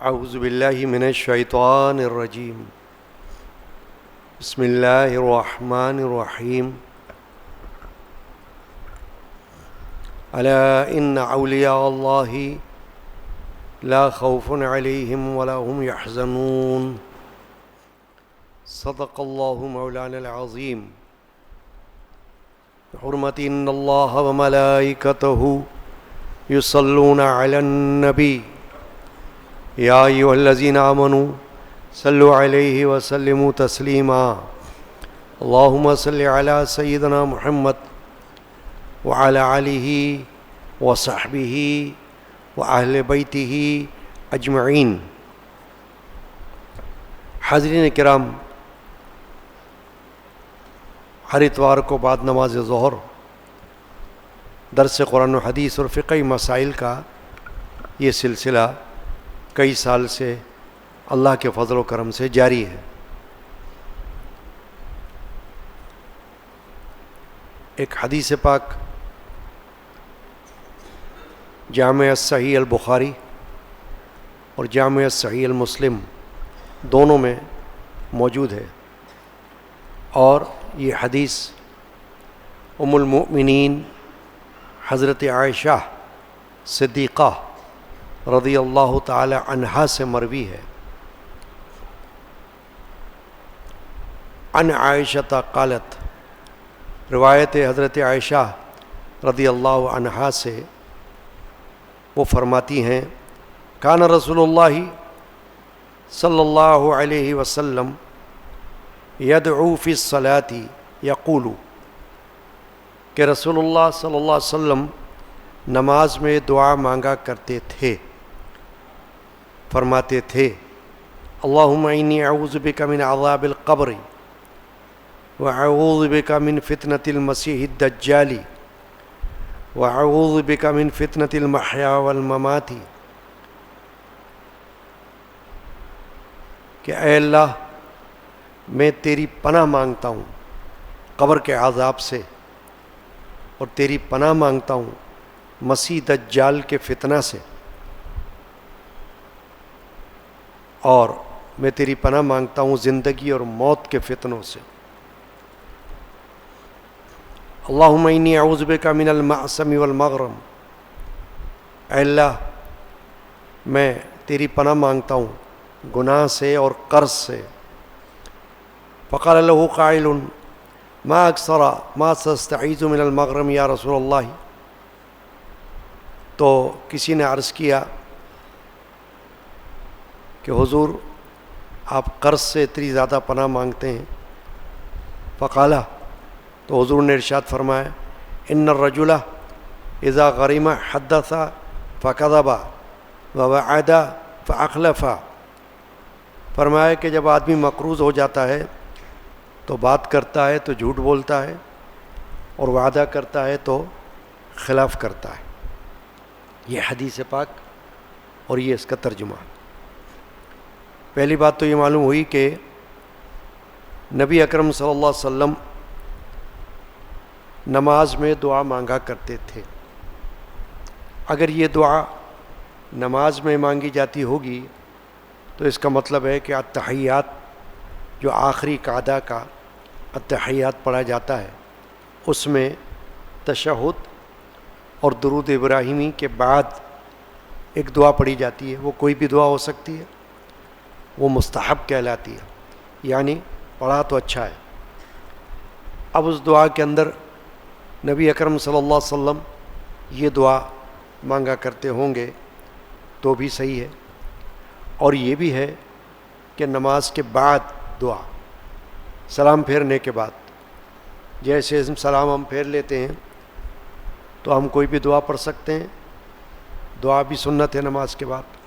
اعوذ باللہ من الشیطان الرجیم بسم اللہ الرحمن الرحیم الا ان اولیاء اللہ لا خوف علیہم ولا هم يحزنون صدق اللہ مولانا العظیم بحرمت ان اللہ وملائکتہ یصلون علی النبی یا ایھا الذین آمنوا صلوا علیہ وسلموا تسلیما اللہم صل علی سیدنا محمد وعلی آلہ وصحبہ واہل بیتہ اجمعین۔ حاضرین کرام، ہر اتوار کو بعد نماز ظہر درس قرآن و حدیث اور فقہی مسائل کا یہ سلسلہ کئی سال سے اللہ کے فضل و کرم سے جاری ہے۔ ایک حدیث پاک جامع صحیح البخاری اور جامع صحیح المسلم دونوں میں موجود ہے، اور یہ حدیث ام المؤمنین حضرت عائشہ صدیقہ رضی اللہ تعالی عنہا سے مروی ہے۔ عن عائشہ قالت، روایت حضرت عائشہ رضی اللہ عنہا سے، وہ فرماتی ہیں کان رسول اللہ صلی اللہ علیہ وسلم یدعو فی الصلاۃ یقول، کہ رسول اللہ صلی اللہ علیہ وسلم نماز میں دعا مانگا کرتے تھے، فرماتے تھے اللہم انی اعوذ بک من عذاب القبر واعوذ بک من فتنة المسیح الدجال واعوذ بک من فتنة المحیا والممات، کہ اے اللہ میں تیری پناہ مانگتا ہوں قبر کے عذاب سے، اور تیری پناہ مانگتا ہوں مسیح دجال کے فتنہ سے، اور میں تیری پناہ مانگتا ہوں زندگی اور موت کے فتنوں سے۔ اللہم انی اعوذ بک من المعصم والمغرم، اے اللہ میں تیری پناہ مانگتا ہوں گناہ سے اور قرض سے۔ فقال له قائل ما اکثر ما تستعیذ من المغرم یا رسول اللہ، تو کسی نے عرض کیا کہ حضور آپ قرض سے اتنی زیادہ پناہ مانگتے ہیں؟ فقالا، تو حضور نے ارشاد فرمایا ان الرجل اذا غرم حدث فکذب ووعد فاخلف، فرمایا کہ جب آدمی مقروض ہو جاتا ہے تو بات کرتا ہے تو جھوٹ بولتا ہے، اور وعدہ کرتا ہے تو خلاف کرتا ہے۔ یہ حدیث پاک اور یہ اس کا ترجمہ۔ پہلی بات تو یہ معلوم ہوئی کہ نبی اکرم صلی اللہ علیہ وسلم نماز میں دعا مانگا کرتے تھے۔ اگر یہ دعا نماز میں مانگی جاتی ہوگی تو اس کا مطلب ہے کہ التحیات، جو آخری قعدہ کا التحیات پڑھا جاتا ہے، اس میں تشہد اور درود ابراہیمی کے بعد ایک دعا پڑھی جاتی ہے۔ وہ کوئی بھی دعا ہو سکتی ہے، وہ مستحب کہلاتی ہے، یعنی پڑھا تو اچھا ہے۔ اب اس دعا کے اندر نبی اکرم صلی اللہ علیہ وسلم یہ دعا مانگا کرتے ہوں گے تو بھی صحیح ہے، اور یہ بھی ہے کہ نماز کے بعد دعا، سلام پھیرنے کے بعد، جیسے سلام ہم پھیر لیتے ہیں تو ہم کوئی بھی دعا پڑھ سکتے ہیں، دعا بھی سنت ہے نماز کے بعد۔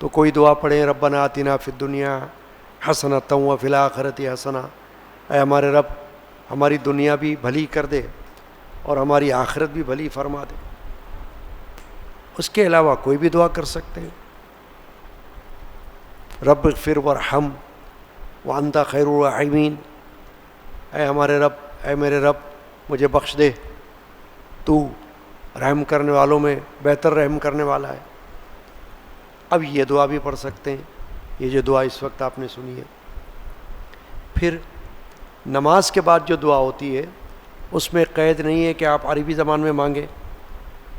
تو کوئی دعا پڑھیں ربنا آتنا فی الدنیا حسنۃ وفی الآخرۃ حسنہ، اے ہمارے رب ہماری دنیا بھی بھلی کر دے اور ہماری آخرت بھی بھلی فرما دے۔ اس کے علاوہ کوئی بھی دعا کر سکتے ہیں، رب اغفر وارحم وانت خیر الراحمین، اے ہمارے رب، اے میرے رب مجھے بخش دے، تو رحم کرنے والوں میں بہتر رحم کرنے والا ہے۔ اب یہ دعا بھی پڑھ سکتے ہیں، یہ جو دعا اس وقت آپ نے سنی ہے۔ پھر نماز کے بعد جو دعا ہوتی ہے اس میں قید نہیں ہے کہ آپ عربی زبان میں مانگیں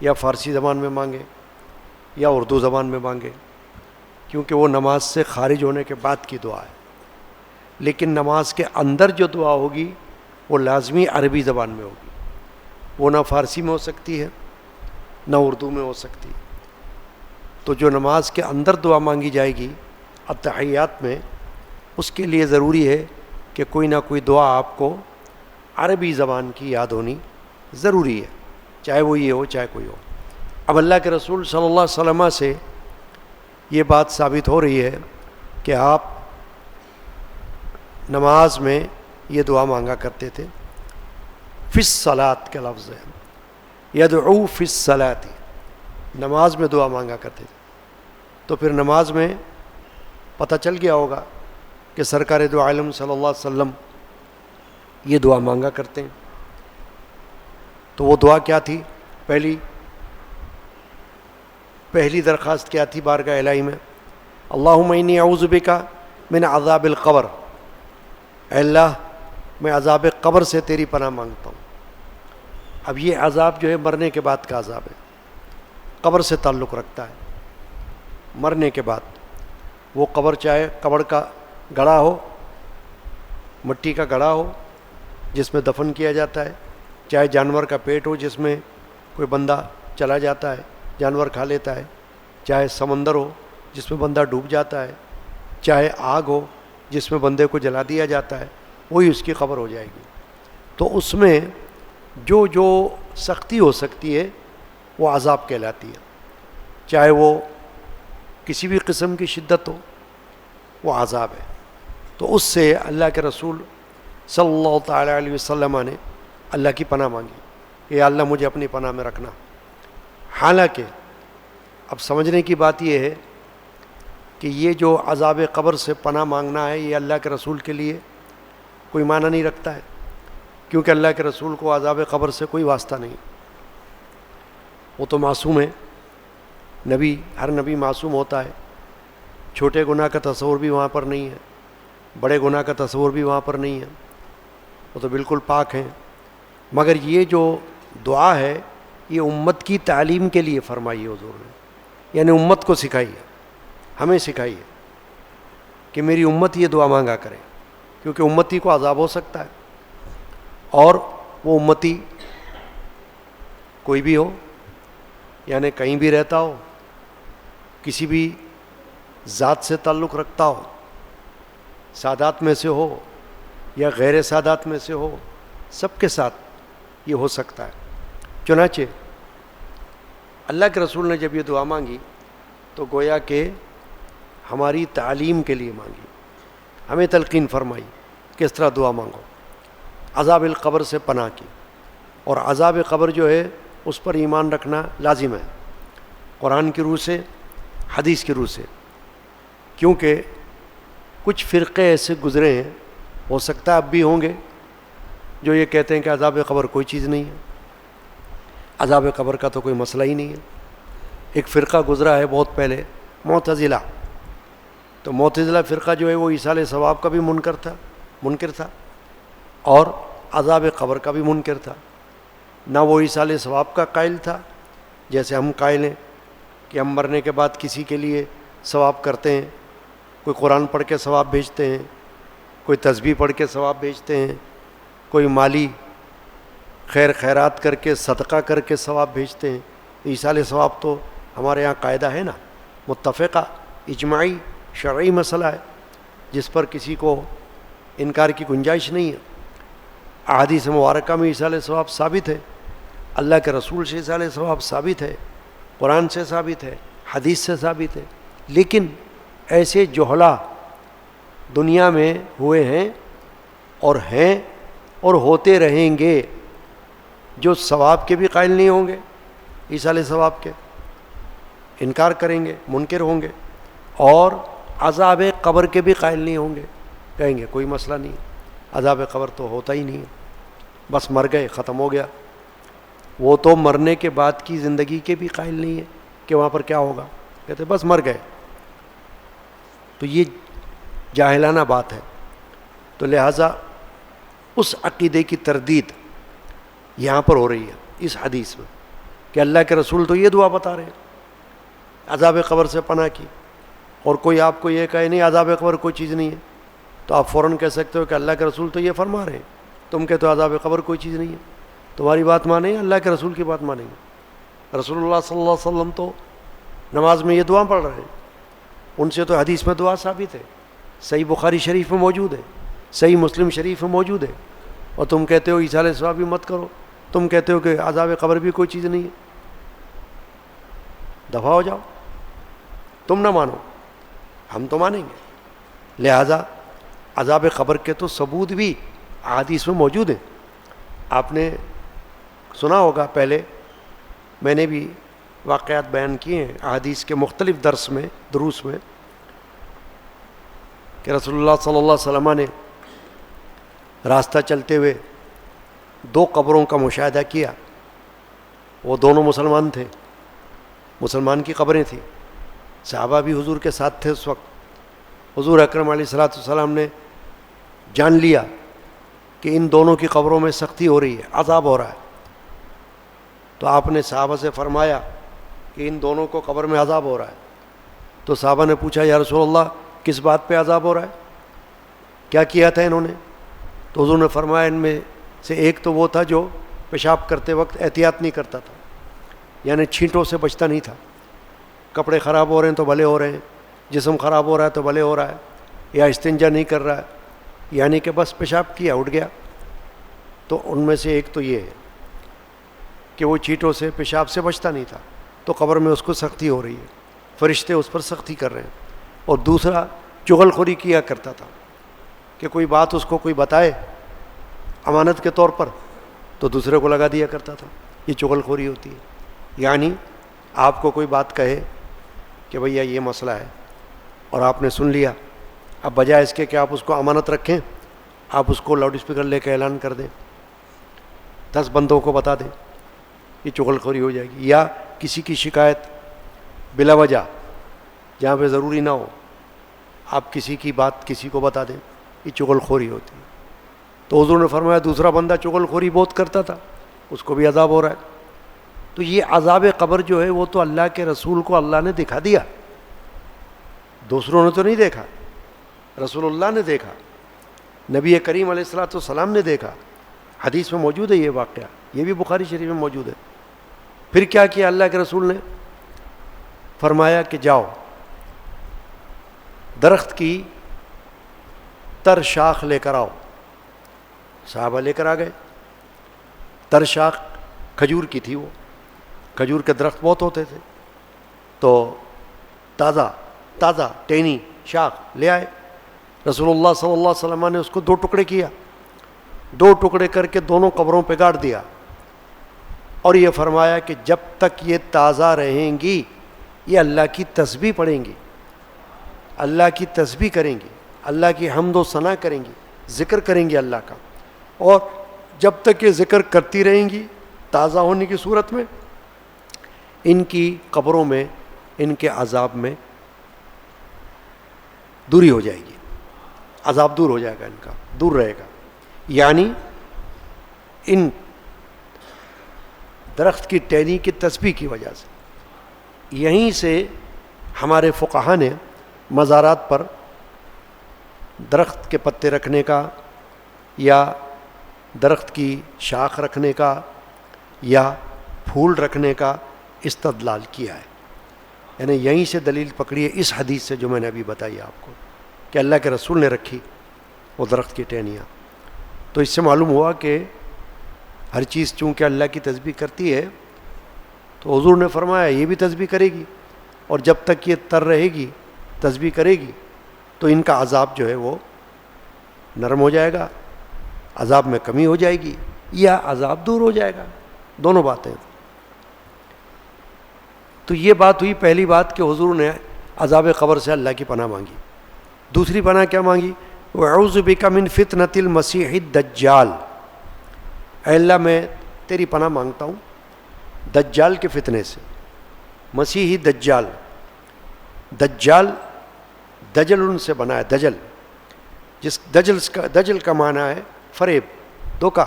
یا فارسی زبان میں مانگیں یا اردو زبان میں مانگیں، کیونکہ وہ نماز سے خارج ہونے کے بعد کی دعا ہے۔ لیکن نماز کے اندر جو دعا ہوگی وہ لازمی عربی زبان میں ہوگی، وہ نہ فارسی میں ہو سکتی ہے نہ اردو میں ہو سکتی۔ تو جو نماز کے اندر دعا مانگی جائے گی التحیات میں، اس کے لیے ضروری ہے کہ کوئی نہ کوئی دعا آپ کو عربی زبان کی یاد ہونی ضروری ہے، چاہے وہ یہ ہو چاہے کوئی ہو۔ اب اللہ کے رسول صلی اللہ علیہ وسلم سے یہ بات ثابت ہو رہی ہے کہ آپ نماز میں یہ دعا مانگا کرتے تھے۔ فی الصلاۃ کا لفظ ہے، یدعو فی الصلاۃ، نماز میں دعا مانگا کرتے تھے۔ تو پھر نماز میں پتہ چل گیا ہوگا کہ سرکار دو عالم صلی اللہ علیہ وسلم یہ دعا مانگا کرتے ہیں۔ تو وہ دعا کیا تھی؟ پہلی درخواست کیا تھی بارگاہ الہی میں؟ اللہم انی اعوذ بک من عذاب القبر، اے اللہ میں عذاب قبر سے تیری پناہ مانگتا ہوں۔ اب یہ عذاب جو ہے مرنے کے بعد کا عذاب ہے، قبر سے تعلق رکھتا ہے۔ مرنے کے بعد وہ قبر، چاہے قبر کا گڑھا ہو، مٹی کا گڑھا ہو جس میں دفن کیا جاتا ہے، چاہے جانور کا پیٹ ہو جس میں کوئی بندہ چلا جاتا ہے، جانور کھا لیتا ہے، چاہے سمندر ہو جس میں بندہ ڈوب جاتا ہے، چاہے آگ ہو جس میں بندے کو جلا دیا جاتا ہے، وہی اس کی خبر ہو جائے گی۔ تو اس میں جو جو سختی ہو سکتی ہے وہ عذاب کہلاتی ہے، چاہے وہ کسی بھی قسم کی شدت ہو، وہ عذاب ہے۔ تو اس سے اللہ کے رسول صلی اللہ تعالیٰ علیہ وسلم نے اللہ کی پناہ مانگی کہ یا اللہ مجھے اپنی پناہ میں رکھنا۔ حالانکہ اب سمجھنے کی بات یہ ہے کہ یہ جو عذاب قبر سے پناہ مانگنا ہے یہ اللہ کے رسول کے لیے کوئی معنی نہیں رکھتا ہے، کیونکہ اللہ کے رسول کو عذاب قبر سے کوئی واسطہ نہیں، وہ تو معصوم ہے۔ نبی، ہر نبی معصوم ہوتا ہے، چھوٹے گناہ کا تصور بھی وہاں پر نہیں ہے، بڑے گناہ کا تصور بھی وہاں پر نہیں ہے، وہ تو بالکل پاک ہیں۔ مگر یہ جو دعا ہے یہ امت کی تعلیم کے لیے فرمائی ہے حضور نے، یعنی امت کو سکھائی ہے، ہمیں سکھائی ہے کہ میری امت یہ دعا مانگا کرے، کیونکہ امتی کو عذاب ہو سکتا ہے، اور وہ امتی کوئی بھی ہو، یعنی کہیں بھی رہتا ہو، کسی بھی ذات سے تعلق رکھتا ہو، سادات میں سے ہو یا غیر سادات میں سے ہو، سب کے ساتھ یہ ہو سکتا ہے۔ چنانچہ اللہ کے رسول نے جب یہ دعا مانگی تو گویا کہ ہماری تعلیم کے لیے مانگی، ہمیں تلقین فرمائی کس طرح دعا مانگو، عذاب القبر سے پناہ کی۔ اور عذاب قبر جو ہے اس پر ایمان رکھنا لازم ہے، قرآن کی روح سے، حدیث کی روح سے، کیونکہ کچھ فرقے ایسے گزرے ہیں، ہو سکتا ہے اب بھی ہوں گے، جو یہ کہتے ہیں کہ عذاب قبر کوئی چیز نہیں ہے، عذاب قبر کا تو کوئی مسئلہ ہی نہیں ہے۔ ایک فرقہ گزرا ہے بہت پہلے، معتزلہ، تو معتزلہ فرقہ جو ہے وہ ایصال ثواب کا بھی منکر تھا اور عذاب قبر کا بھی منکر تھا۔ نہ وہ ایصال ثواب کا قائل تھا جیسے ہم قائل ہیں کہ ہم مرنے کے بعد کسی کے لیے ثواب کرتے ہیں، کوئی قرآن پڑھ کے ثواب بھیجتے ہیں، کوئی تسبیح پڑھ کے ثواب بھیجتے ہیں، کوئی مالی خیرات کر کے صدقہ کر کے ثواب بھیجتے ہیں۔ ایصال ثواب تو ہمارے یہاں قاعدہ ہے نا، متفقہ اجماعی شرعی مسئلہ ہے جس پر کسی کو انکار کی گنجائش نہیں ہے۔ احادیث مبارکہ میں ایصال ثواب ثابت ہے، اللہ کے رسول سے ایصال ثواب ثابت ہے، قرآن سے ثابت ہے، حدیث سے ثابت ہے۔ لیکن ایسے جہلا دنیا میں ہوئے ہیں اور ہوتے رہیں گے جو ثواب کے بھی قائل نہیں ہوں گے، ایصال ثواب کے انکار کریں گے، منکر ہوں گے، اور عذاب قبر کے بھی قائل نہیں ہوں گے، کہیں گے کوئی مسئلہ نہیں، عذاب قبر تو ہوتا ہی نہیں ہے، بس مر گئے ختم ہو گیا۔ وہ تو مرنے کے بعد کی زندگی کے بھی قائل نہیں ہے کہ وہاں پر کیا ہوگا، کہتے بس مر گئے تو یہ جاہلانہ بات ہے. تو لہٰذا اس عقیدے کی تردید یہاں پر ہو رہی ہے اس حدیث میں کہ اللہ کے رسول تو یہ دعا بتا رہے ہیں عذاب قبر سے پناہ کی, اور کوئی آپ کو یہ کہے نہیں عذاب قبر کوئی چیز نہیں ہے, تو آپ فوراً کہہ سکتے ہو کہ اللہ کے رسول تو یہ فرما رہے ہیں, تم کہتے ہو عذاب قبر کوئی چیز نہیں ہے. تمہاری بات مانیں اللہ کے رسول کی بات مانیں گے. رسول اللہ صلی اللہ علیہ وسلم تو نماز میں یہ دعا پڑھ رہے ہیں, ان سے تو حدیث میں دعا ثابت ہے, صحیح بخاری شریف میں موجود ہے, صحیح مسلم شریف میں موجود ہے, اور تم کہتے ہو ایصال ثواب بھی مت کرو, تم کہتے ہو کہ عذاب قبر بھی کوئی چیز نہیں ہے. دفع ہو جاؤ, تم نہ مانو ہم تو مانیں گے. لہذا عذاب قبر کے تو ثبوت بھی احادیث میں موجود ہیں. آپ نے سنا ہوگا, پہلے میں نے بھی واقعات بیان کیے ہیں احادیث کے مختلف دروس میں کہ رسول اللہ صلی اللہ علیہ وسلم نے راستہ چلتے ہوئے 2 قبروں کا مشاہدہ کیا. وہ دونوں مسلمان تھے, مسلمان کی قبریں تھیں. صحابہ بھی حضور کے ساتھ تھے اس وقت. حضور اکرم علیہ الصلوۃ والسلام نے جان لیا کہ ان دونوں کی قبروں میں سختی ہو رہی ہے, عذاب ہو رہا ہے. تو آپ نے صحابہ سے فرمایا کہ ان دونوں کو قبر میں عذاب ہو رہا ہے. تو صحابہ نے پوچھا یا رسول اللہ کس بات پہ عذاب ہو رہا ہے, کیا کیا تھا انہوں نے؟ تو حضور نے فرمایا ان میں سے ایک تو وہ تھا جو پیشاب کرتے وقت احتیاط نہیں کرتا تھا, یعنی چھینٹوں سے بچتا نہیں تھا. کپڑے خراب ہو رہے ہیں تو بھلے ہو رہے ہیں, جسم خراب ہو رہا ہے تو بھلے ہو رہا ہے, یا استنجا نہیں کر رہا ہے, یعنی کہ بس پیشاب کیا اٹھ گیا. تو ان میں سے ایک تو یہ ہے کہ وہ چیٹوں سے پیشاب سے بچتا نہیں تھا, تو قبر میں اس کو سختی ہو رہی ہے, فرشتے اس پر سختی کر رہے ہیں. اور دوسرا چغل خوری کیا کرتا تھا کہ کوئی بات اس کو کوئی بتائے امانت کے طور پر تو دوسرے کو لگا دیا کرتا تھا. یہ چغل خوری ہوتی ہے. یعنی آپ کو کوئی بات کہے کہ بھیا یہ مسئلہ ہے اور آپ نے سن لیا, اب بجائے اس کے کہ آپ اس کو امانت رکھیں آپ اس کو لاؤڈ اسپیکر لے کے اعلان کر دیں, 10 بندوں کو بتا دیں, یہ چغل خوری ہو جائے گی. یا کسی کی شکایت بلا وجہ جہاں پہ ضروری نہ ہو آپ کسی کی بات کسی کو بتا دیں, یہ چغل خوری ہوتی ہے. تو حضور نے فرمایا دوسرا بندہ چغل خوری بہت کرتا تھا, اس کو بھی عذاب ہو رہا ہے. تو یہ عذاب قبر جو ہے وہ تو اللہ کے رسول کو اللہ نے دکھا دیا, دوسروں نے تو نہیں دیکھا, رسول اللہ نے دیکھا, نبی کریم علیہ الصلوۃ والسلام نے دیکھا. حدیث میں موجود ہے یہ واقعہ, یہ بھی بخاری شریف میں موجود ہے. پھر کیا کیا اللہ کے رسول نے؟ فرمایا کہ جاؤ درخت کی تر شاخ لے کر آؤ. صحابہ لے کر آ گئے. تر شاخ کھجور کی تھی, وہ کھجور کے درخت بہت ہوتے تھے, تو تازہ ٹینی شاخ لے آئے. رسول اللہ صلی اللہ علیہ وسلم نے اس کو 2 ٹکڑے کیا, 2 ٹکڑے کر کے دونوں قبروں پہ گاڑ دیا, اور یہ فرمایا کہ جب تک یہ تازہ رہیں گی یہ اللہ کی تسبیح پڑھیں گی, اللہ کی تسبیح کریں گی, اللہ کی حمد و ثنا کریں گی, ذکر کریں گی اللہ کا. اور جب تک یہ ذکر کرتی رہیں گی تازہ ہونے کی صورت میں ان کی قبروں میں ان کے عذاب میں دوری ہو جائے گی, عذاب دور ہو جائے گا, ان کا دور رہے گا. یعنی ان درخت کی ٹہنی کی تسبیح کی وجہ سے. یہیں سے ہمارے فقہا نے مزارات پر درخت کے پتے رکھنے کا یا درخت کی شاخ رکھنے کا یا پھول رکھنے کا استدلال کیا ہے. یعنی یہیں سے دلیل پکڑی ہے اس حدیث سے جو میں نے ابھی بتائی آپ کو کہ اللہ کے رسول نے رکھی وہ درخت کی ٹہنیاں. تو اس سے معلوم ہوا کہ ہر چیز چونکہ اللہ کی تسبیح کرتی ہے تو حضور نے فرمایا یہ بھی تسبیح کرے گی, اور جب تک یہ تر رہے گی تسبیح کرے گی تو ان کا عذاب جو ہے وہ نرم ہو جائے گا, عذاب میں کمی ہو جائے گی یا عذاب دور ہو جائے گا, دونوں باتیں. تو یہ بات ہوئی پہلی بات کہ حضور نے عذاب قبر سے اللہ کی پناہ مانگی. دوسری پناہ کیا مانگی؟ اعوذ بک من فتنۃ المسیح الدجال, اے اللہ میں تیری پناہ مانگتا ہوں دجال کے فتنے سے. مسیحی دجال, دجال دجل سے بنا ہے، دجل، دجل کا معنی ہے فریب، دھوکہ.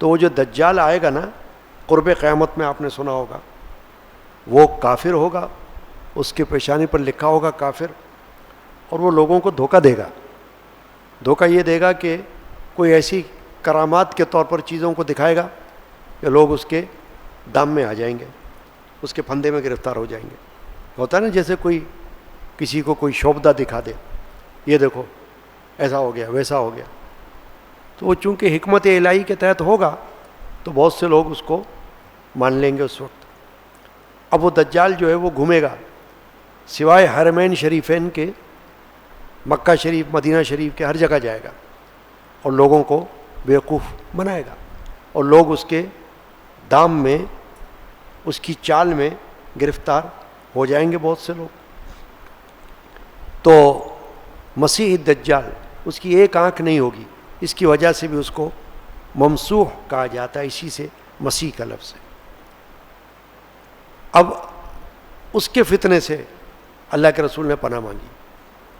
تو وہ جو دجال آئے گا نا قرب قیامت میں، آپ نے سنا ہوگا، وہ کافر ہوگا، اس کے پیشانی پر لکھا ہوگا کافر، اور وہ لوگوں کو دھوکہ دے گا. دھوکہ یہ دے گا کہ کوئی ایسی کرامات کے طور پر چیزوں کو دکھائے گا کہ لوگ اس کے دام میں آ جائیں گے، اس کے پھندے میں گرفتار ہو جائیں گے. ہوتا ہے نا جیسے کوئی کسی کو کوئی شوبدہ دکھا دے، یہ دیکھو ایسا ہو گیا ویسا ہو گیا، تو وہ چونکہ حکمت الہی کے تحت ہوگا تو بہت سے لوگ اس کو مان لیں گے اس وقت. اب وہ دجال جو ہے وہ گھومے گا سوائے حرمین شریفین کے، مکہ شریف مدینہ شریف کے، ہر جگہ جائے گا اور لوگوں کو بیوقوف بنائے گا، اور لوگ اس کے دام میں، اس کی چال میں گرفتار ہو جائیں گے بہت سے لوگ. تو مسیح دجال، اس کی ایک آنکھ نہیں ہوگی، اس کی وجہ سے بھی اس کو ممسوح کہا جاتا ہے، اسی سے مسیح کا لفظ ہے. اب اس کے فتنے سے اللہ کے رسول نے پناہ مانگی،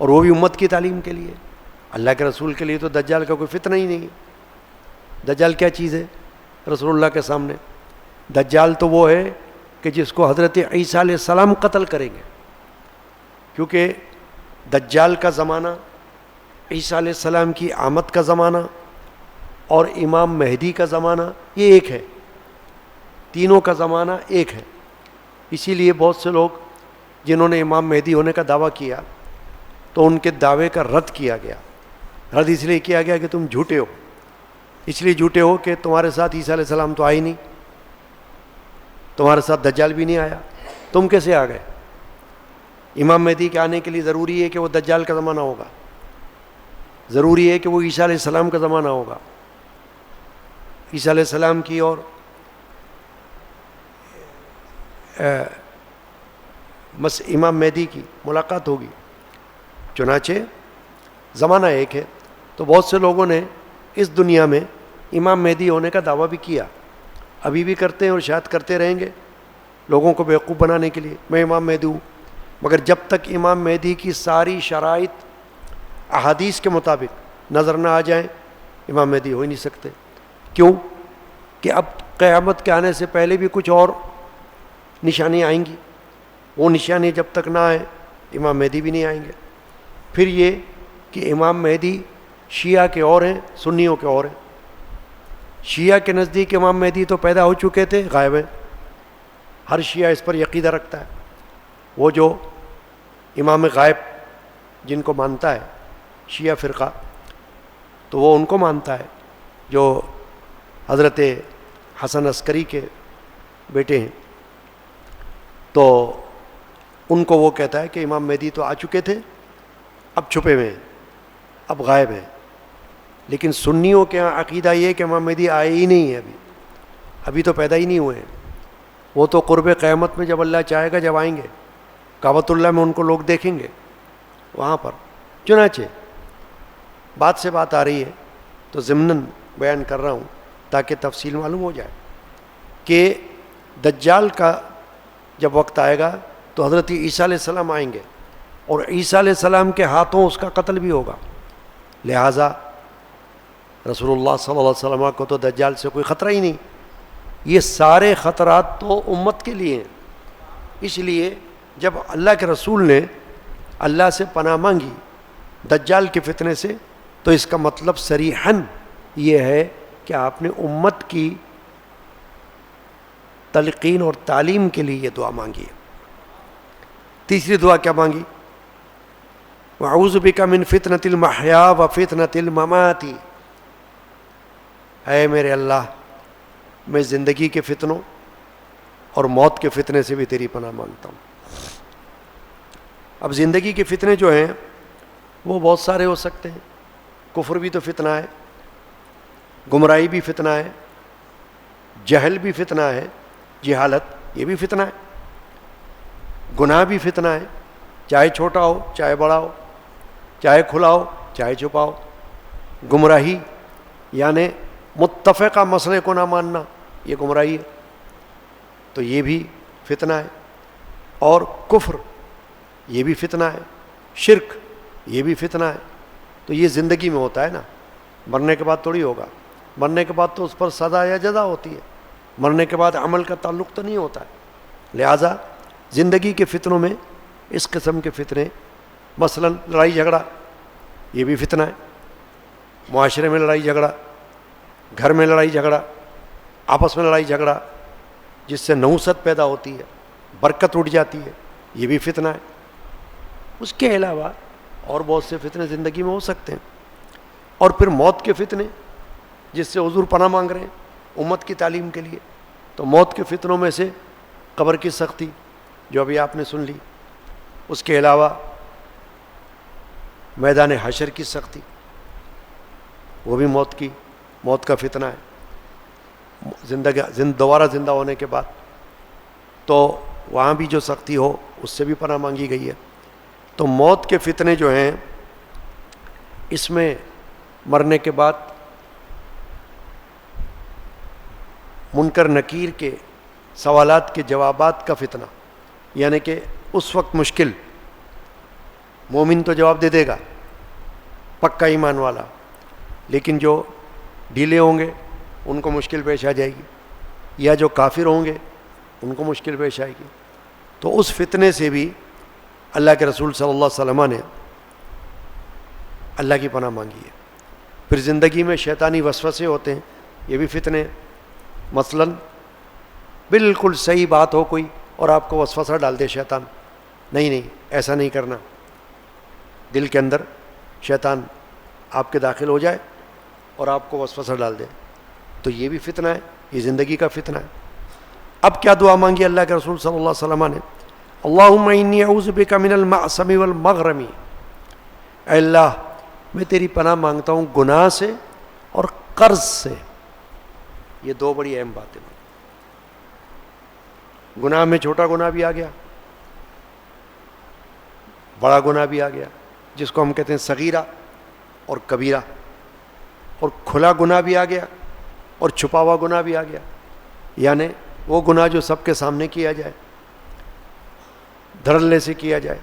اور وہ بھی امت کی تعلیم کے لیے. اللہ کے رسول کے لیے تو دجال کا کوئی فتنہ ہی نہیں ہے. دجال کیا چیز ہے رسول اللہ کے سامنے؟ دجال تو وہ ہے کہ جس کو حضرت عیسیٰ علیہ السلام قتل کریں گے، کیونکہ دجال کا زمانہ، عیسیٰ علیہ السلام کی آمد کا زمانہ اور امام مہدی کا زمانہ یہ ایک ہے، تینوں کا زمانہ ایک ہے. اسی لیے بہت سے لوگ جنہوں نے امام مہدی ہونے کا دعویٰ کیا تو ان کے دعوے کا رد کیا گیا. رد اس لیے کیا گیا کہ تم جھوٹے ہو. اس لیے جھوٹے ہو کہ تمہارے ساتھ عیسیٰ علیہ السلام تو آئی نہیں، تمہارے ساتھ دجال بھی نہیں آیا، تم کیسے آ گئے؟ امام مہدی کے آنے کے لیے ضروری ہے کہ وہ دجال کا زمانہ ہوگا، ضروری ہے کہ وہ عیسیٰ علیہ السلام کا زمانہ ہوگا. عیسیٰ علیہ السلام کی اور امام مہدی کی ملاقات ہوگی. چنانچہ زمانہ ایک ہے. تو بہت سے لوگوں نے اس دنیا میں امام مہدی ہونے کا دعویٰ بھی کیا، ابھی بھی کرتے ہیں اور شاید کرتے رہیں گے لوگوں کو بیوقوف بنانے کے لیے، میں امام مہدی ہوں. مگر جب تک امام مہدی کی ساری شرائط احادیث کے مطابق نظر نہ آ جائیں امام مہدی ہو ہی نہیں سکتے. کیوں کہ اب قیامت کے آنے سے پہلے بھی کچھ اور نشانیاں آئیں گی، وہ نشانی جب تک نہ آئیں امام مہدی بھی نہیں آئیں گے. پھر یہ کہ امام مہدی شیعہ کے اور ہیں، سنیوں کے اور ہیں. شیعہ کے نزدیک امام مہدی تو پیدا ہو چکے تھے، غائب ہیں. ہر شیعہ اس پر عقیدہ رکھتا ہے. وہ جو امام غائب جن کو مانتا ہے شیعہ فرقہ، تو وہ ان کو مانتا ہے جو حضرت حسن عسکری کے بیٹے ہیں. تو ان کو وہ کہتا ہے کہ امام مہدی تو آ چکے تھے، اب چھپے ہوئے ہیں، اب غائب ہیں. لیکن سنیوں کے یہاں عقیدہ یہ کہ امام مہدی آئے ہی نہیں ہیں، ابھی تو پیدا ہی نہیں ہوئے ہیں. وہ تو قرب قیامت میں جب اللہ چاہے گا جب آئیں گے، کعبۃ اللہ میں ان کو لوگ دیکھیں گے وہاں پر. چنانچہ بات سے بات آ رہی ہے تو ضمناً بیان کر رہا ہوں تاکہ تفصیل معلوم ہو جائے کہ دجال کا جب وقت آئے گا تو حضرت عیسیٰ علیہ السلام آئیں گے اور عیسیٰ علیہ السلام کے ہاتھوں اس کا قتل بھی ہوگا. لہٰذا رسول اللہ صلی اللہ علیہ وسلم کو تو دجال سے کوئی خطرہ ہی نہیں. یہ سارے خطرات تو امت کے لیے ہیں. اس لیے جب اللہ کے رسول نے اللہ سے پناہ مانگی دجال کے فتنے سے تو اس کا مطلب صریحاً یہ ہے کہ آپ نے امت کی تلقین اور تعلیم کے لیے یہ دعا مانگی ہے. تیسری دعا کیا مانگی؟ وَأَعُوذُ بِكَ مِن فِتْنَةِ الْمَحْيَا وَفِتْنَةِ الْمَمَاتِ. اے میرے اللہ، میں زندگی کے فتنوں اور موت کے فتنے سے بھی تیری پناہ مانگتا ہوں. اب زندگی کے فتنے جو ہیں وہ بہت سارے ہو سکتے ہیں. کفر بھی تو فتنہ ہے، گمراہی بھی فتنہ ہے، جہل بھی فتنہ ہے، جہالت یہ بھی فتنہ ہے، گناہ بھی فتنہ ہے، چاہے چھوٹا ہو چاہے بڑا ہو، چاہے کھلا ہو چاہے چھپا ہو. گمراہی یعنی متفقہ مسئلے کو نہ ماننا یہ گمراہی ہے، تو یہ بھی فتنہ ہے. اور کفر یہ بھی فتنہ ہے. شرک یہ بھی فتنہ ہے. تو یہ زندگی میں ہوتا ہے نا, مرنے کے بعد تھوڑی ہوگا. مرنے کے بعد تو اس پر سزا یا جزا ہوتی ہے, مرنے کے بعد عمل کا تعلق تو نہیں ہوتا ہے. لہٰذا زندگی کے فتنوں میں اس قسم کے فتنے, مثلا لڑائی جھگڑا, یہ بھی فتنہ ہے. معاشرے میں لڑائی جھگڑا, گھر میں لڑائی جھگڑا, آپس میں لڑائی جھگڑا, جس سے نحوست پیدا ہوتی ہے, برکت اٹھ جاتی ہے, یہ بھی فتنہ ہے. اس کے علاوہ اور بہت سے فتنے زندگی میں ہو سکتے ہیں. اور پھر موت کے فتنے, جس سے حضور پناہ مانگ رہے ہیں امت کی تعلیم کے لیے. تو موت کے فتنوں میں سے قبر کی سختی جو ابھی آپ نے سن لی, اس کے علاوہ میدان حشر کی سختی, وہ بھی موت کا فتنہ ہے. دوبارہ زندہ ہونے کے بعد تو وہاں بھی جو سختی ہو اس سے بھی پناہ مانگی گئی ہے. تو موت کے فتنے جو ہیں, اس میں مرنے کے بعد منکر نکیر کے سوالات کے جوابات کا فتنہ, یعنی کہ اس وقت مشکل, مومن تو جواب دے دے گا پکا ایمان والا, لیکن جو ڈھیلے ہوں گے ان کو مشکل پیش آ جائے گی, یا جو کافر ہوں گے ان کو مشکل پیش آئے گی. تو اس فتنے سے بھی اللہ کے رسول صلی اللہ علیہ وسلم نے اللہ کی پناہ مانگی ہے. پھر زندگی میں شیطانی وسوسے ہوتے ہیں, یہ بھی فتنے. مثلا بالکل صحیح بات ہو کوئی اور آپ کو وسوسہ ڈال دے شیطان, نہیں ایسا نہیں کرنا, دل کے اندر شیطان آپ کے داخل ہو جائے اور آپ کو وسوسہ ڈال دے, تو یہ بھی فتنہ ہے, یہ زندگی کا فتنہ ہے. اب کیا دعا مانگی اللہ کے رسول صلی اللہ علیہ وسلم نے؟ اللہم انی اعوذ بک من المعصم والمغرم, اے اللہ میں تیری پناہ مانگتا ہوں گناہ سے اور قرض سے. یہ دو بڑی اہم باتیں. گناہ میں چھوٹا گناہ بھی آ گیا, بڑا گناہ بھی آ گیا, جس کو ہم کہتے ہیں صغیرہ اور کبیرہ, اور کھلا گناہ بھی آ گیا اور چھپا ہوا گناہ بھی آ گیا. یعنی وہ گناہ جو سب کے سامنے کیا جائے, دھڑلے سے کیا جائے,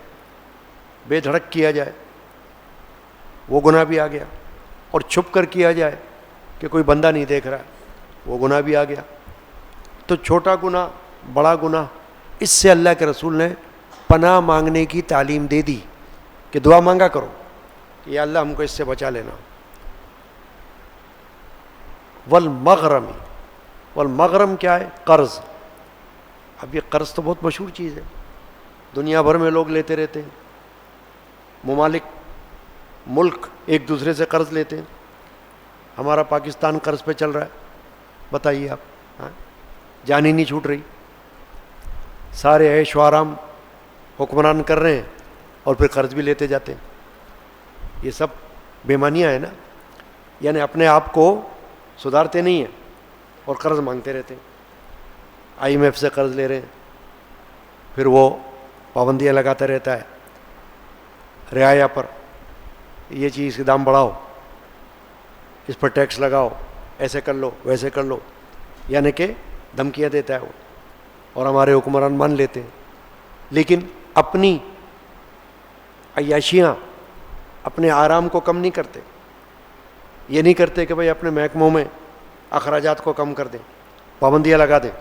بے دھڑک کیا جائے, وہ گناہ بھی آ گیا. اور چھپ کر کیا جائے کہ کوئی بندہ نہیں دیکھ رہا, وہ گناہ بھی آ گیا. تو چھوٹا گناہ, بڑا گناہ, اس سے اللہ کے رسول نے پناہ مانگنے کی تعلیم دے دی کہ دعا مانگا کرو کہ یا اللہ ہم کو اس سے بچا لینا. والمغرم, والمغرم کیا ہے؟ قرض. اب یہ قرض تو بہت مشہور چیز ہے, دنیا بھر میں لوگ لیتے رہتے ہیں, ملک ایک دوسرے سے قرض لیتے ہیں. ہمارا پاکستان قرض پہ چل رہا ہے, بتائیے آپ, جان ہی نہیں چھوٹ رہی. سارے عیش و آرام حکمران کر رہے ہیں اور پھر قرض بھی لیتے جاتے ہیں. یہ سب بےمانیاں ہیں نا, یعنی اپنے آپ کو سدھارتے نہیں ہیں اور قرض مانگتے رہتے ہیں. IMF سے قرض لے رہے ہیں, پھر وہ پابندیاں لگاتا رہتا ہے رعایا پر, یہ چیز کے دام بڑھاؤ, اس پر ٹیکس لگاؤ, ایسے کر لو ویسے کر لو, یعنی کہ دھمکیاں دیتا ہے وہ, اور ہمارے حکمران مان لیتے ہیں. لیکن اپنی عیاشیاں, اپنے آرام کو کم نہیں کرتے. یہ نہیں کرتے کہ بھئی اپنے محکموں میں اخراجات کو کم کر دیں, پابندیاں لگا دیں,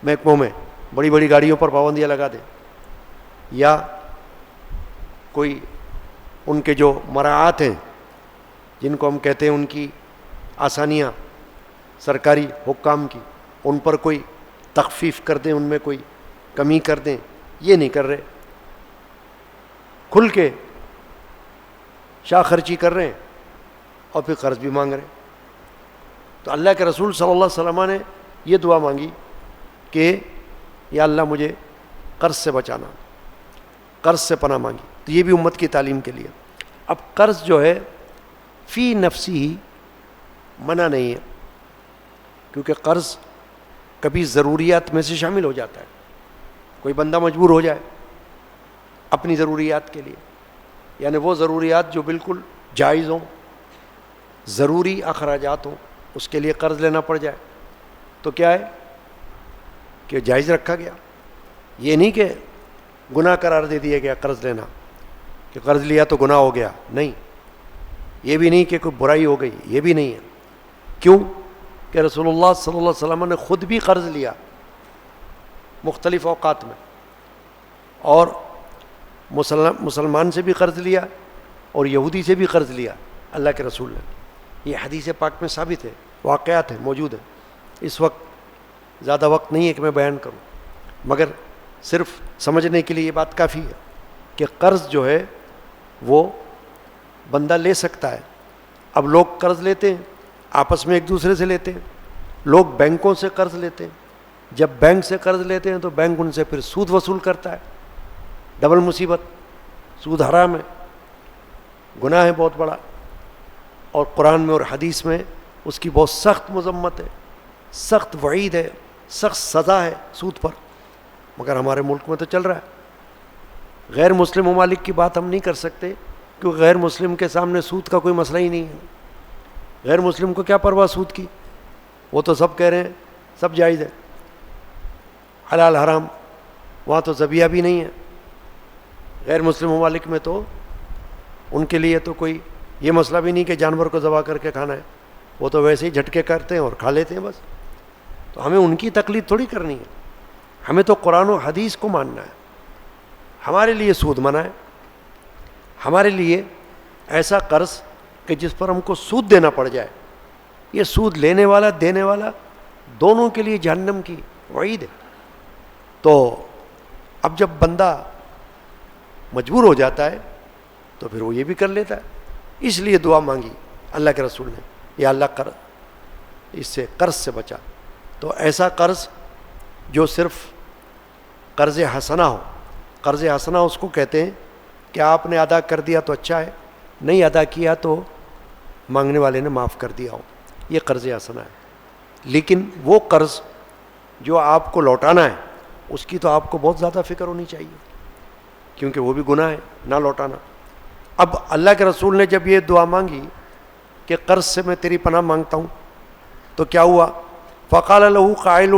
محکموں میں بڑی بڑی گاڑیوں پر پابندیاں لگا دیں, یا کوئی ان کے جو مراعات ہیں جن کو ہم کہتے ہیں ان کی آسانیاں سرکاری حکام کی, ان پر کوئی تخفیف کر دیں, ان میں کوئی کمی کر دیں. یہ نہیں کر رہے, کھل کے شاہ خرچی کر رہے ہیں اور پھر قرض بھی مانگ رہے ہیں. تو اللہ کے رسول صلی اللہ علیہ وسلم نے یہ دعا مانگی کہ یا اللہ مجھے قرض سے بچانا, قرض سے پناہ مانگی. تو یہ بھی امت کی تعلیم کے لیے. اب قرض جو ہے فی نفسی ہی منع نہیں ہے, کیونکہ قرض کبھی ضروریات میں سے شامل ہو جاتا ہے. کوئی بندہ مجبور ہو جائے اپنی ضروریات کے لیے, یعنی وہ ضروریات جو بالکل جائز ہوں, ضروری اخراجات ہوں, اس کے لیے قرض لینا پڑ جائے, تو کیا ہے کہ جائز رکھا گیا. یہ نہیں کہ گناہ قرار دے دیا گیا قرض لینا, کہ قرض لیا تو گناہ ہو گیا، نہیں، یہ بھی نہیں کہ کوئی برائی ہو گئی، یہ بھی نہیں ہے۔ کیوں کہ رسول اللہ صلی اللہ علیہ وسلم نے خود بھی قرض لیا مختلف اوقات میں، اور مسلمان سے بھی قرض لیا اور یہودی سے بھی قرض لیا اللہ کے رسول نے۔ یہ حدیث پاک میں ثابت ہے، واقعات ہیں، موجود ہیں۔ اس وقت زیادہ وقت نہیں ہے کہ میں بیان کروں، مگر صرف سمجھنے کے لیے یہ بات کافی ہے کہ قرض جو ہے وہ بندہ لے سکتا ہے۔ اب لوگ قرض لیتے ہیں، آپس میں ایک دوسرے سے لیتے ہیں، لوگ بینکوں سے قرض لیتے ہیں۔ جب بینک سے قرض لیتے ہیں تو بینک ان سے پھر سود وصول کرتا ہے، ڈبل مصیبت۔ سود حرام ہے، گناہ ہے بہت بڑا، اور قرآن میں اور حدیث میں اس کی بہت سخت مذمت ہے، سخت وعید ہے، سخت سزا ہے سود پر، مگر ہمارے ملک میں تو چل رہا ہے۔ غیر مسلم ممالک کی بات ہم نہیں کر سکتے کیونکہ غیر مسلم کے سامنے سود کا کوئی مسئلہ ہی نہیں ہے۔ غیر مسلم کو کیا پرواہ سود کی، وہ تو سب کہہ رہے ہیں سب جائز ہے، حلال حرام، وہاں تو ذبیحہ بھی نہیں ہے۔ غیر مسلم ممالک میں تو ان کے لیے تو کوئی یہ مسئلہ بھی نہیں کہ جانور کو ذبح کر کے کھانا ہے، وہ تو ویسے ہی جھٹکے کرتے ہیں اور کھا لیتے ہیں بس۔ تو ہمیں ان کی تقلید تھوڑی کرنی ہے، ہمیں تو قرآن و حدیث کو ماننا ہے۔ ہمارے لیے سود منع ہے، ہمارے لیے ایسا قرض کہ جس پر ہم کو سود دینا پڑ جائے، یہ سود لینے والا دینے والا دونوں کے لیے جہنم کی وعید ہے۔ تو اب جب بندہ مجبور ہو جاتا ہے تو پھر وہ یہ بھی کر لیتا ہے۔ اس لیے دعا مانگی اللہ کے رسول نے، یا اللہ اس سے قرض سے بچا۔ تو ایسا قرض جو صرف قرض حسنہ ہو، قرض حسنہ اس کو کہتے ہیں کہ آپ نے ادا کر دیا تو اچھا ہے، نہیں ادا کیا تو مانگنے والے نے معاف کر دیا ہو، یہ قرض حسنہ ہے۔ لیکن وہ قرض جو آپ کو لوٹانا ہے اس کی تو آپ کو بہت زیادہ فکر ہونی چاہیے، کیونکہ وہ بھی گناہ ہے نہ لوٹانا۔ اب اللہ کے رسول نے جب یہ دعا مانگی کہ قرض سے میں تیری پناہ مانگتا ہوں، تو کیا ہوا؟ فقال له قائل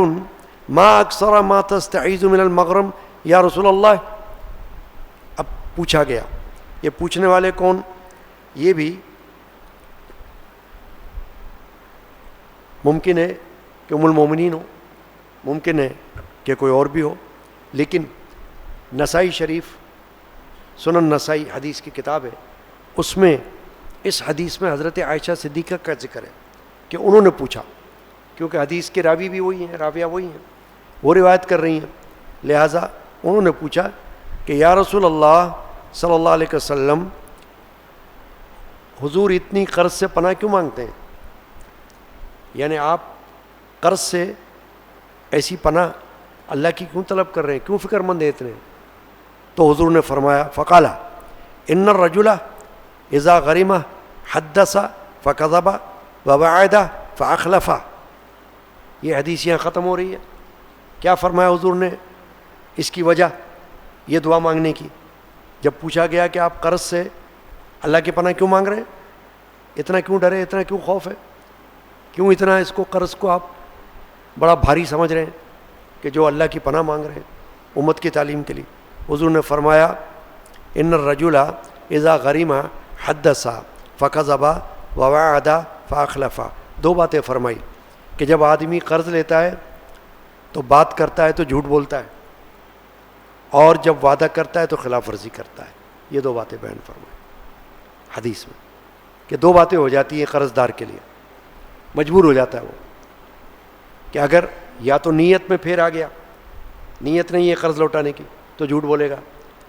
ما اکثر ما تستعیذ من المغرم یا رسول اللہ۔ اب پوچھا گیا، یہ پوچھنے والے کون؟ یہ بھی ممکن ہے کہ ام المومنین ہو، ممکن ہے کہ کوئی اور بھی ہو، لیکن نسائی شریف، سنن نسائی حدیث کی کتاب ہے، اس میں اس حدیث میں حضرت عائشہ صدیقہ کا ذکر ہے کہ انہوں نے پوچھا، کیونکہ حدیث کے راوی بھی وہی ہیں، راویہ وہی ہیں، وہ روایت کر رہی ہیں، لہٰذا انہوں نے پوچھا کہ یا رسول اللہ صلی اللہ علیہ وسلم، حضور اتنی قرض سے پناہ کیوں مانگتے ہیں؟ یعنی آپ قرض سے ایسی پناہ اللہ کی کیوں طلب کر رہے ہیں، کیوں فکر مند ہیں اتنے؟ تو حضور نے فرمایا، فقالا ان الرجل اذا غرم حدث فکذب ووعد فاخلف۔ یہ حدیث یہاں ختم ہو رہی ہے۔ کیا فرمایا حضور نے اس کی وجہ یہ دعا مانگنے کی؟ جب پوچھا گیا کہ آپ قرض سے اللہ کی پناہ کیوں مانگ رہے ہیں، اتنا کیوں ڈرے، اتنا کیوں خوف ہے، کیوں اتنا اس کو قرض کو آپ بڑا بھاری سمجھ رہے ہیں کہ جو اللہ کی پناہ مانگ رہے ہیں امت کی تعلیم کے لیے؟ حضور نے فرمایا ان الرجل اذا غرم حدث فکذب ووعد فاخلف۔ دو باتیں فرمائی کہ جب آدمی قرض لیتا ہے تو بات کرتا ہے تو جھوٹ بولتا ہے، اور جب وعدہ کرتا ہے تو خلاف ورزی کرتا ہے۔ یہ دو باتیں بیان فرمائی حدیث میں کہ دو باتیں ہو جاتی ہیں قرض دار کے لیے، مجبور ہو جاتا ہے وہ کہ اگر یا تو نیت میں پھیر آ گیا، نیت نہیں ہے قرض لوٹانے کی، تو جھوٹ بولے گا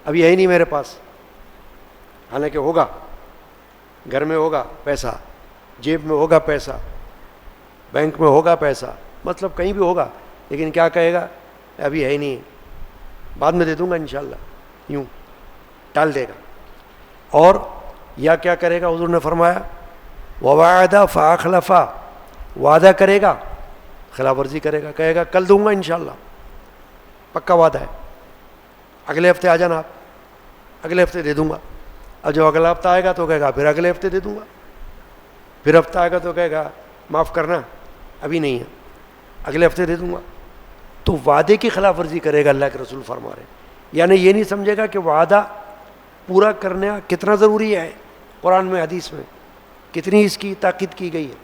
اب یہ ہی نہیں میرے پاس، حالانکہ ہوگا، گھر میں ہوگا پیسہ، جیب میں ہوگا پیسہ، بینک میں ہوگا پیسہ، مطلب کہیں بھی ہوگا، لیکن کیا کہے گا؟ ابھی ہے ہی نہیں، بعد میں دے دوں گا انشاءاللہ، یوں ٹال دے گا۔ اور یا کیا کرے گا؟ حضور نے فرمایا ووعد فاخلف، وعدہ کرے گا خلاف ورزی کرے گا، کہے گا کل دوں گا انشاءاللہ، پکا وعدہ ہے، اگلے ہفتے آ جانا آپ، اگلے ہفتے دے دوں گا۔ اب جب اگلا ہفتہ آئے گا تو کہے گا پھر اگلے ہفتے دے دوں گا، پھر ہفتہ آئے گا تو کہے گا معاف کرنا ابھی نہیں ہے، اگلے ہفتے دے دوں گا۔ تو وعدے کی خلاف ورزی کرے گا، اللہ کے رسول فرما رہے ہیں۔ یعنی یہ نہیں سمجھے گا کہ وعدہ پورا کرنا کتنا ضروری ہے، قرآن میں حدیث میں کتنی اس کی تاکید کی گئی ہے،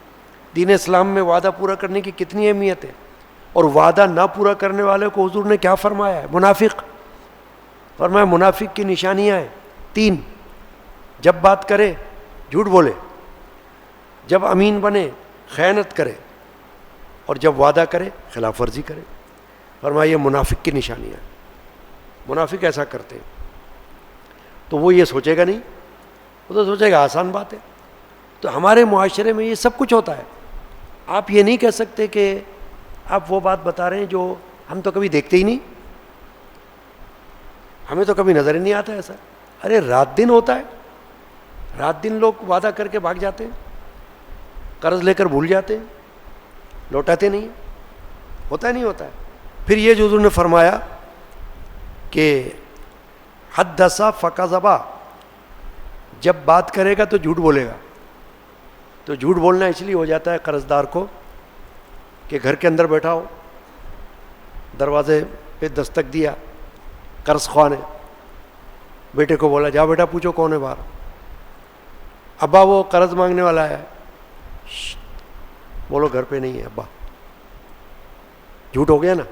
دین اسلام میں وعدہ پورا کرنے کی کتنی اہمیت ہے، اور وعدہ نہ پورا کرنے والے کو حضور نے کیا فرمایا ہے، منافق فرمایا منافق کی نشانیاں ہیں 3، جب بات کرے جھوٹ بولے، جب امین بنے خیانت کرے، اور جب وعدہ کرے خلاف ورزی کرے۔ فرمایا یہ منافق کی نشانیاں ہیں، منافق ایسا کرتے ہیں۔ تو وہ یہ سوچے گا نہیں، وہ تو سوچے گا آسان بات ہے۔ تو ہمارے معاشرے میں یہ سب کچھ ہوتا ہے۔ آپ یہ نہیں کہہ سکتے کہ آپ وہ بات بتا رہے ہیں جو ہم تو کبھی دیکھتے ہی نہیں، ہمیں تو کبھی نظر ہی نہیں آتا ایسا۔ ارے رات دن ہوتا ہے، رات دن لوگ وعدہ کر کے بھاگ جاتے ہیں، قرض لے کر بھول جاتے ہیں، لوٹاتے نہیں ہیں، ہوتا ہے نہیں ہوتا ہے۔ پھر یہ جو حضور نے فرمایا کہ حدث فکذب، جب بات کرے گا تو جھوٹ بولے گا۔ تو جھوٹ بولنا اس لیے ہو جاتا ہے قرض دار کو کہ گھر کے اندر بیٹھا ہو، دروازے پہ دستک دیا، قرض خواہ نے بیٹے کو بولا جا بیٹا پوچھو کون ہے باہر، ابا وہ قرض مانگنے والا ہے، بولو گھر پہ نہیں ہے ابا، جھوٹ ہو گیا نا۔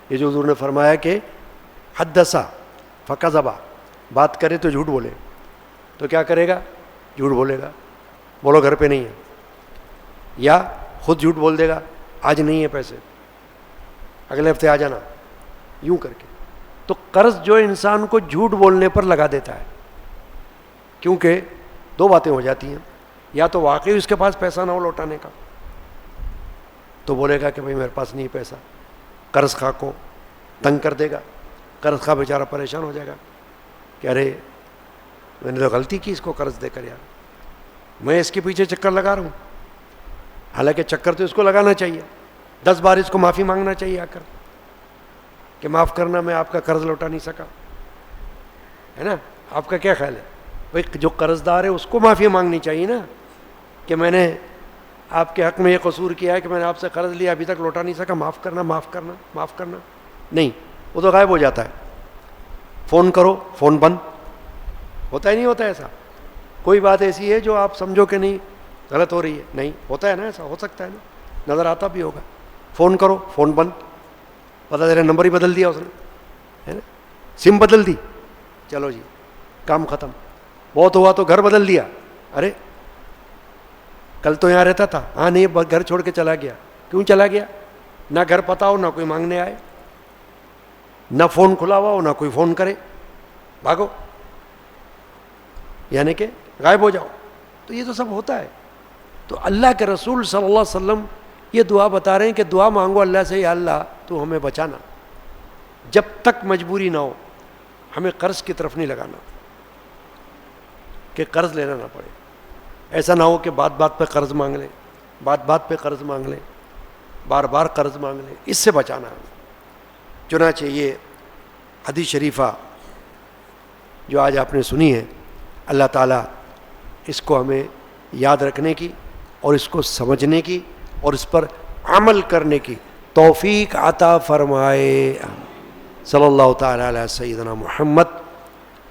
یہ جو حضور نے فرمایا کہ حدث فکذب، بات کرے تو جھوٹ بولے، تو کیا کرے گا، جھوٹ بولے گا، بولو گھر پہ نہیں ہے، یا خود جھوٹ بول دے گا آج نہیں ہے پیسے، اگلے ہفتے آ جانا، یوں کر کے۔ تو قرض جو انسان کو جھوٹ بولنے پر لگا دیتا ہے، کیونکہ 2 باتیں ہو جاتی ہیں، یا تو واقعی اس کے پاس پیسہ نہ ہو لوٹانے کا، تو بولے گا کہ بھائی میرے پاس نہیں پیسہ، قرض خواہ کو تنگ کر دے گا، قرض خواہ بیچارہ پریشان ہو جائے گا کہ ارے میں نے تو غلطی کی اس کو قرض دے کر، یار میں اس کے پیچھے چکر لگا رہا ہوں، حالانکہ چکر تو اس کو لگانا چاہیے، 10 بار اس کو معافی مانگنا چاہیے آ کر کہ معاف کرنا میں آپ کا قرض لوٹا نہیں سکا، ہے نا۔ آپ کا کیا خیال ہے بھائی، جو قرض دار ہے اس کو معافی مانگنی چاہیے نا کہ میں نے آپ کے حق میں یہ قصور کیا ہے کہ میں نے آپ سے قرض لیا ابھی تک لوٹا نہیں سکا، معاف کرنا معاف کرنا معاف کرنا۔ نہیں، وہ تو غائب ہو جاتا ہے، فون کرو فون بند، ہوتا ہی نہیں ہوتا ایسا۔ کوئی بات ایسی ہے جو آپ سمجھو کہ نہیں غلط ہو رہی ہے، نہیں ہوتا ہے نا ایسا، ہو سکتا ہے نا، نظر آتا بھی ہوگا، فون کرو فون بند، پتہ چلے نمبر ہی بدل دیا اس نے، ہے نا، سم بدل دی، چلو جی کام ختم۔ بہت ہوا تو گھر بدل دیا، ارے کل تو یہاں رہتا تھا، ہاں نہیں گھر چھوڑ کے چلا گیا، کیوں چلا گیا، نہ گھر پتہ ہو، نہ کوئی مانگنے آئے، نہ فون کھلا ہوا ہو، نہ کوئی فون کرے، بھاگو، یعنی کہ غائب ہو جاؤ۔ تو یہ تو سب ہوتا ہے۔ تو اللہ کے رسول صلی اللہ علیہ وسلم یہ دعا بتا رہے ہیں کہ دعا مانگو اللہ سے، یا اللہ تو ہمیں بچانا، جب تک مجبوری نہ ہو ہمیں قرض کی طرف نہیں لگانا کہ قرض لینا نہ پڑے۔ ایسا نہ ہو کہ بات بات پہ قرض مانگ لیں، بات بات پہ قرض مانگ لیں، بار بار قرض مانگ لیں، اس سے بچانا ہے۔ چنانچہ یہ حدیث شریفہ جو آج آپ نے سنی ہے، اللہ تعالیٰ اس کو ہمیں یاد رکھنے کی اور اس کو سمجھنے کی اور اس پر عمل کرنے کی توفیق عطا فرمائے۔ صلی اللہ تعالیٰ علی سیدنا محمد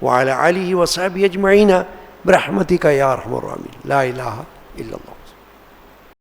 وعلی آلہ وصحبہ اجمعین برحمتک یا ارحم الراحمین، لا الہ الا اللہ۔